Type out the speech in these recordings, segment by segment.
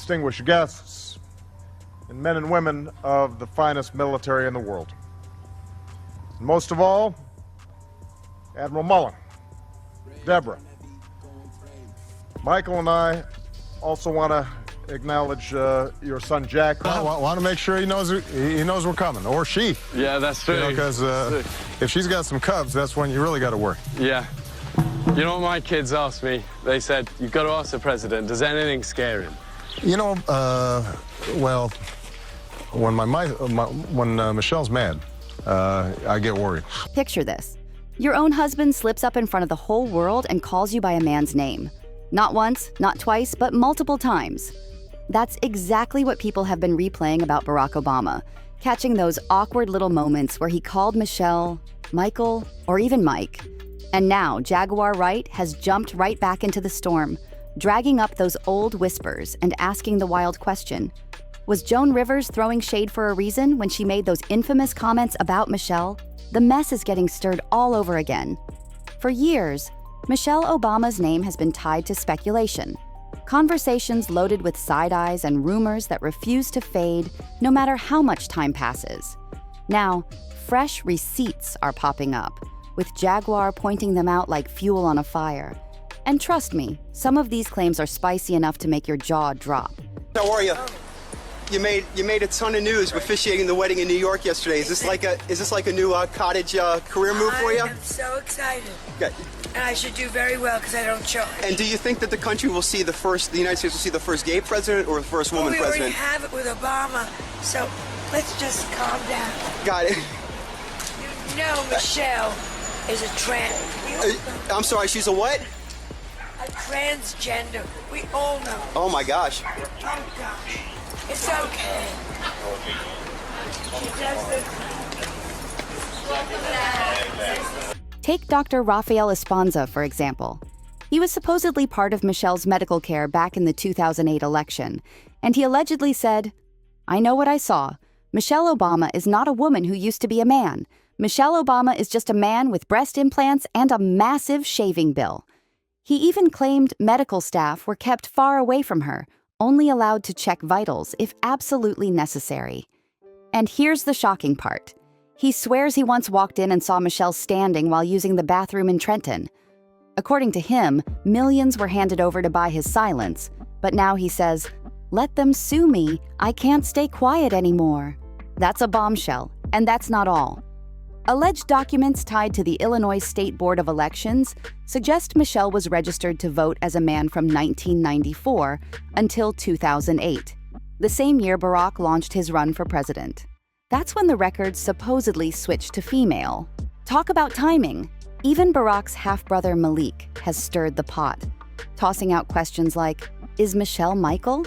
distinguished guests, and men and women of the finest military in the world. And most of all, Admiral Mullen, Deborah, Michael, and I also want to acknowledge your son Jack. I want to make sure he knows we're coming, or she. Yeah, that's true. Because if she's got some cubs, that's when you really got to worry. Yeah. You know what my kids asked me? They said, you've got to ask the president, does anything scare him? You know, well, when Michelle's mad, I get worried. Picture this. Your own husband slips up in front of the whole world and calls you by a man's name. Not once, not twice, but multiple times. That's exactly what people have been replaying about Barack Obama, catching those awkward little moments where he called Michelle, Michael, or even Mike. And now Jaguar Wright has jumped right back into the storm, dragging up those old whispers and asking the wild question. Was Joan Rivers throwing shade for a reason when she made those infamous comments about Michelle? The mess is getting stirred all over again. For years, Michelle Obama's name has been tied to speculation. Conversations loaded with side eyes and rumors that refuse to fade no matter how much time passes. Now, fresh receipts are popping up, with Jaguar pointing them out like fuel on a fire. And trust me, some of these claims are spicy enough to make your jaw drop. How are you? You made a ton of news officiating the wedding in New York yesterday. Is this like a new cottage career move for you? I'm so excited. Okay. And I should do very well because I don't charge. And do you think that the country will see the United States will see the first gay president or the first woman president? We already have it with Obama, so let's just calm down. Got it. You know Michelle is a trans. I'm sorry, she's a what? A transgender. We all know. Oh my gosh. Oh gosh. It's okay. She does Take Dr. Rafael Esponza, for example. He was supposedly part of Michelle's medical care back in the 2008 election, and he allegedly said, "I know what I saw. Michelle Obama is not a woman who used to be a man. Michelle Obama is just a man with breast implants and a massive shaving bill." He even claimed medical staff were kept far away from her, only allowed to check vitals if absolutely necessary. And here's the shocking part. He swears he once walked in and saw Michelle standing while using the bathroom in Trenton. According to him, millions were handed over to buy his silence, but now he says, "Let them sue me. I can't stay quiet anymore." That's a bombshell, and that's not all. Alleged documents tied to the Illinois State Board of Elections suggest Michelle was registered to vote as a man from 1994 until 2008, the same year Barack launched his run for president. That's when the records supposedly switched to female. Talk about timing. Even Barack's half-brother Malik has stirred the pot, tossing out questions like, "Is Michelle Michael?"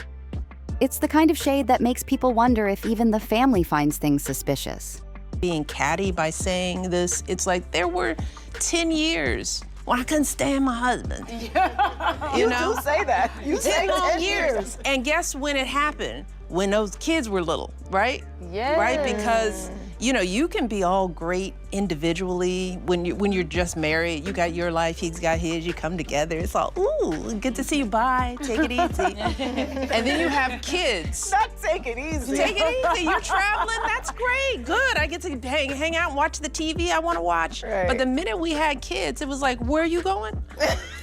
It's the kind of shade that makes people wonder if even the family finds things suspicious. Being catty by saying this, it's like there were 10 years when I couldn't stand my husband. Yeah. You do say that. You say 10 years. And guess when it happened? When those kids were little, right? Yeah. Right? Because, you know, you can be all great individually when you're just married. You got your life, he's got his, you come together. It's all, ooh, good to see you, bye, take it easy. And then you have kids. Not take it easy. Take it easy, you're traveling, that's great, good. I get to hang out and watch the TV I want to watch. Right. But the minute we had kids, it was like, where are you going?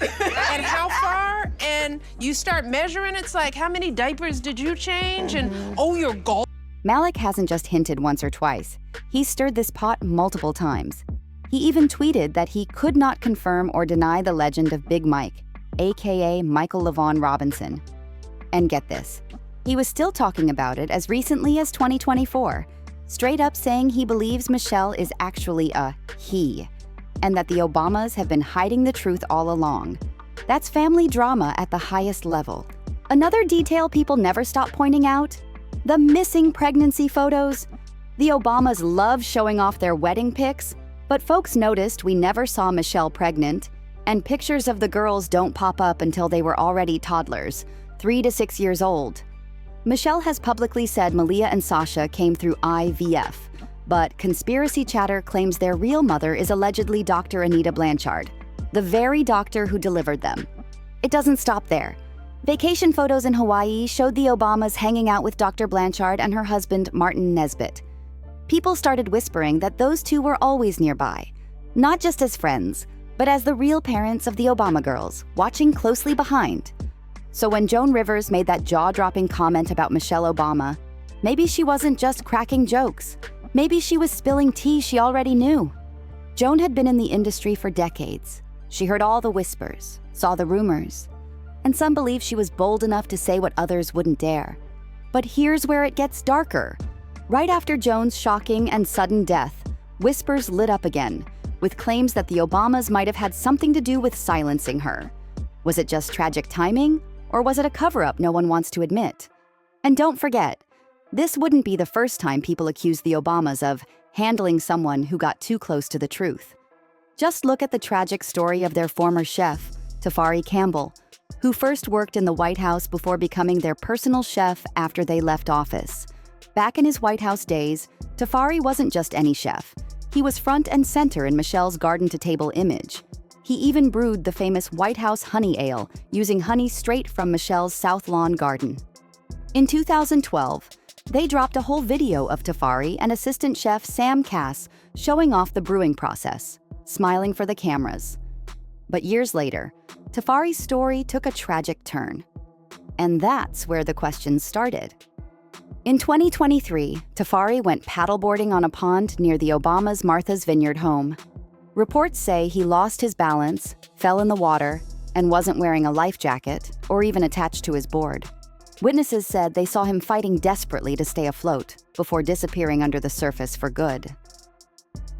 And how far? And you start measuring, it's like, how many diapers did you change? And, oh, you're golf. Malik hasn't just hinted once or twice. He's stirred this pot multiple times. He even tweeted that he could not confirm or deny the legend of Big Mike, aka Michael LaVaughn Robinson. And get this, he was still talking about it as recently as 2024, straight up saying he believes Michelle is actually a he, and that the Obamas have been hiding the truth all along. That's family drama at the highest level. Another detail people never stop pointing out: the missing pregnancy photos. The Obamas love showing off their wedding pics, but folks noticed we never saw Michelle pregnant, and pictures of the girls don't pop up until they were already toddlers, 3 to 6 years old. Michelle has publicly said Malia and Sasha came through IVF, but conspiracy chatter claims their real mother is allegedly Dr. Anita Blanchard, the very doctor who delivered them. It doesn't stop there. Vacation photos in Hawaii showed the Obamas hanging out with Dr. Blanchard and her husband, Martin Nesbitt. People started whispering that those two were always nearby, not just as friends, but as the real parents of the Obama girls, watching closely behind. So when Joan Rivers made that jaw-dropping comment about Michelle Obama, maybe she wasn't just cracking jokes. Maybe she was spilling tea she already knew. Joan had been in the industry for decades. She heard all the whispers, saw the rumors, and some believe she was bold enough to say what others wouldn't dare. But here's where it gets darker. Right after Joan's shocking and sudden death, whispers lit up again, with claims that the Obamas might have had something to do with silencing her. Was it just tragic timing, or was it a cover-up no one wants to admit? And don't forget, this wouldn't be the first time people accused the Obamas of handling someone who got too close to the truth. Just look at the tragic story of their former chef, Tafari Campbell, who first worked in the White House before becoming their personal chef after they left office. Back in his White House days, Tafari wasn't just any chef. He was front and center in Michelle's garden-to-table image. He even brewed the famous White House honey ale, using honey straight from Michelle's South Lawn garden. In 2012, they dropped a whole video of Tafari and assistant chef Sam Cass showing off the brewing process, smiling for the cameras. But years later, Tafari's story took a tragic turn. And that's where the questions started. In 2023, Tafari went paddleboarding on a pond near the Obamas' Martha's Vineyard home. Reports say he lost his balance, fell in the water, and wasn't wearing a life jacket or even attached to his board. Witnesses said they saw him fighting desperately to stay afloat before disappearing under the surface for good.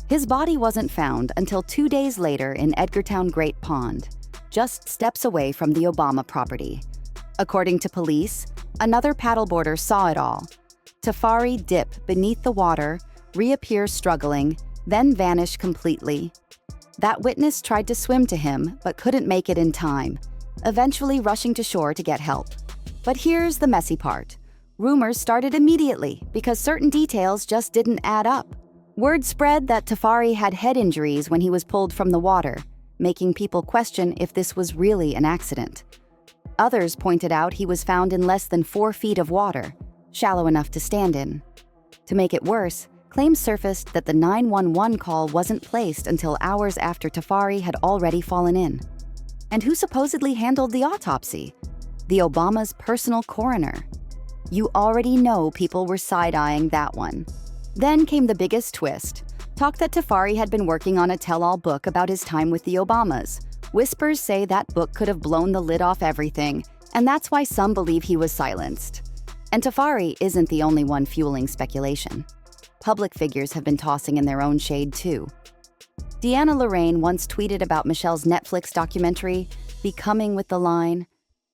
His body wasn't found until 2 days later in Edgartown Great Pond, just steps away from the Obama property. According to police, another paddleboarder saw it all. Tafari dip beneath the water, reappear struggling, then vanish completely. That witness tried to swim to him, but couldn't make it in time, eventually rushing to shore to get help. But here's the messy part. Rumors started immediately because certain details just didn't add up. Word spread that Tafari had head injuries when he was pulled from the water, making people question if this was really an accident. Others pointed out he was found in less than 4 feet of water, shallow enough to stand in. To make it worse, claims surfaced that the 911 call wasn't placed until hours after Tafari had already fallen in. And who supposedly handled the autopsy? The Obamas' personal coroner. You already know people were side-eyeing that one. Then came the biggest twist. Talk that Tafari had been working on a tell-all book about his time with the Obamas. Whispers say that book could have blown the lid off everything, and that's why some believe he was silenced. And Tafari isn't the only one fueling speculation. Public figures have been tossing in their own shade too. Deanna Lorraine once tweeted about Michelle's Netflix documentary, Becoming, with the line,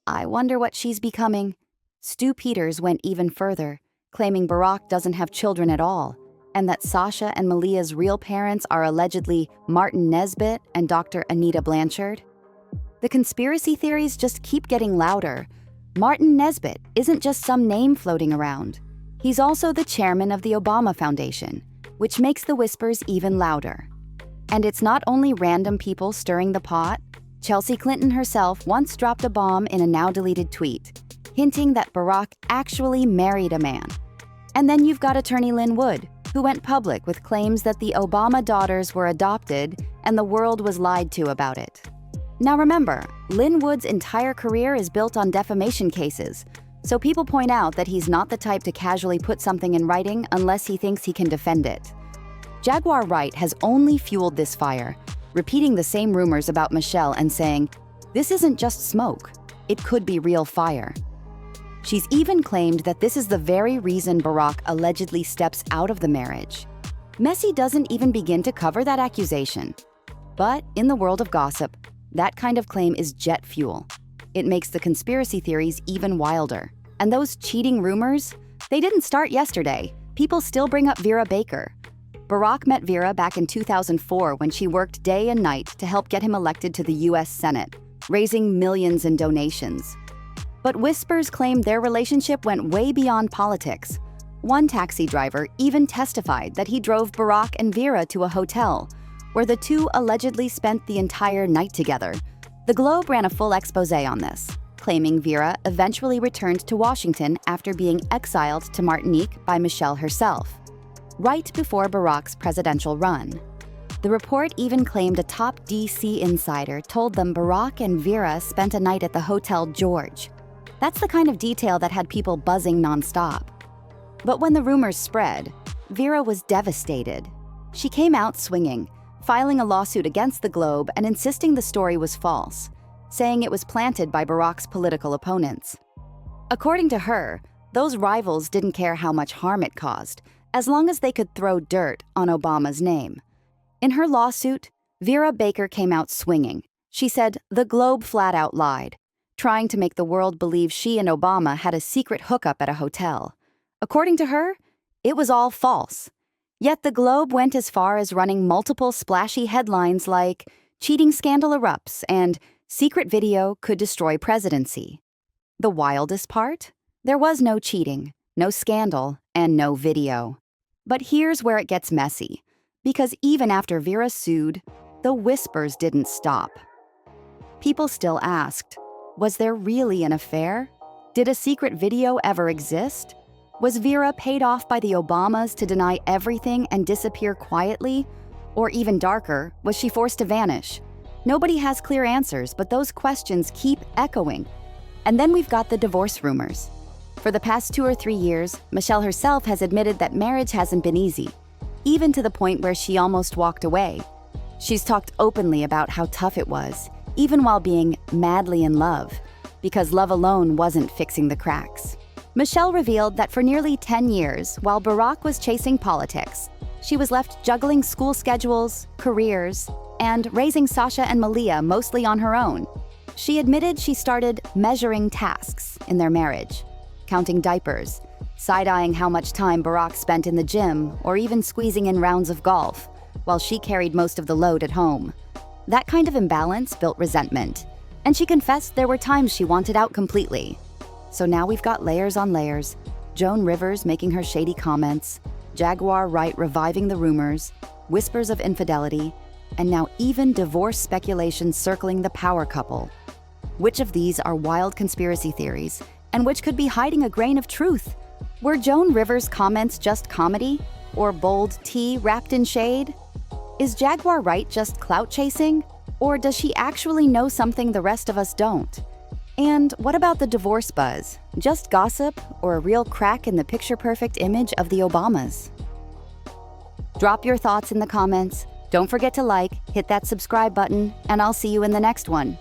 "I wonder what she's becoming." Stu Peters went even further, claiming Barack doesn't have children at all, and that Sasha and Malia's real parents are allegedly Martin Nesbitt and Dr. Anita Blanchard. The conspiracy theories just keep getting louder. Martin Nesbitt isn't just some name floating around. He's also the chairman of the Obama Foundation, which makes the whispers even louder. And it's not only random people stirring the pot. Chelsea Clinton herself once dropped a bomb in a now-deleted tweet, hinting that Barack actually married a man. And then you've got attorney Lynn Wood, who went public with claims that the Obama daughters were adopted and the world was lied to about it. Now remember, Lynn Wood's entire career is built on defamation cases, so people point out that he's not the type to casually put something in writing unless he thinks he can defend it. Jaguar Wright has only fueled this fire, repeating the same rumors about Michelle and saying, "This isn't just smoke, it could be real fire." She's even claimed that this is the very reason Barack allegedly steps out of the marriage. Messi doesn't even begin to cover that accusation. But in the world of gossip, that kind of claim is jet fuel. It makes the conspiracy theories even wilder. And those cheating rumors, they didn't start yesterday. People still bring up Vera Baker. Barack met Vera back in 2004 when she worked day and night to help get him elected to the US Senate, raising millions in donations. But whispers claim their relationship went way beyond politics. One taxi driver even testified that he drove Barack and Vera to a hotel, where the two allegedly spent the entire night together. The Globe ran a full expose on this. claiming Vera eventually returned to Washington after being exiled to Martinique by Michelle herself, right before Barack's presidential run. The report even claimed a top D.C. insider told them Barack and Vera spent a night at the Hotel George. That's the kind of detail that had people buzzing nonstop. But when the rumors spread, Vera was devastated. She came out swinging, filing a lawsuit against the Globe and insisting the story was false, saying it was planted by Barack's political opponents. According to her, those rivals didn't care how much harm it caused, as long as they could throw dirt on Obama's name. In her lawsuit, Vera Baker came out swinging. She said the Globe flat out lied, trying to make the world believe she and Obama had a secret hookup at a hotel. According to her, it was all false. Yet the Globe went as far as running multiple splashy headlines like "Cheating Scandal Erupts" and "Secret Video Could Destroy Presidency." The wildest part? There was no cheating, no scandal, and no video. But here's where it gets messy, because even after Vera sued, the whispers didn't stop. People still asked, was there really an affair? Did a secret video ever exist? Was Vera paid off by the Obamas to deny everything and disappear quietly? Or even darker, was she forced to vanish? Nobody has clear answers, but those questions keep echoing. And then we've got the divorce rumors. For the past 2 or 3 years, Michelle herself has admitted that marriage hasn't been easy, even to the point where she almost walked away. She's talked openly about how tough it was, even while being madly in love, because love alone wasn't fixing the cracks. Michelle revealed that for nearly 10 years, while Barack was chasing politics, she was left juggling school schedules, careers, and raising Sasha and Malia mostly on her own. She admitted she started measuring tasks in their marriage, counting diapers, side-eyeing how much time Barack spent in the gym, or even squeezing in rounds of golf, while she carried most of the load at home. That kind of imbalance built resentment, and she confessed there were times she wanted out completely. So now we've got layers on layers, Joan Rivers making her shady comments, Jaguar Wright reviving the rumors, whispers of infidelity, and now even divorce speculation circling the power couple. Which of these are wild conspiracy theories, and which could be hiding a grain of truth? Were Joan Rivers' comments just comedy, or bold tea wrapped in shade? Is Jaguar Wright just clout chasing, or does she actually know something the rest of us don't? And what about the divorce buzz? Just gossip, or a real crack in the picture-perfect image of the Obamas? Drop your thoughts in the comments. Don't forget to like, hit that subscribe button, and I'll see you in the next one.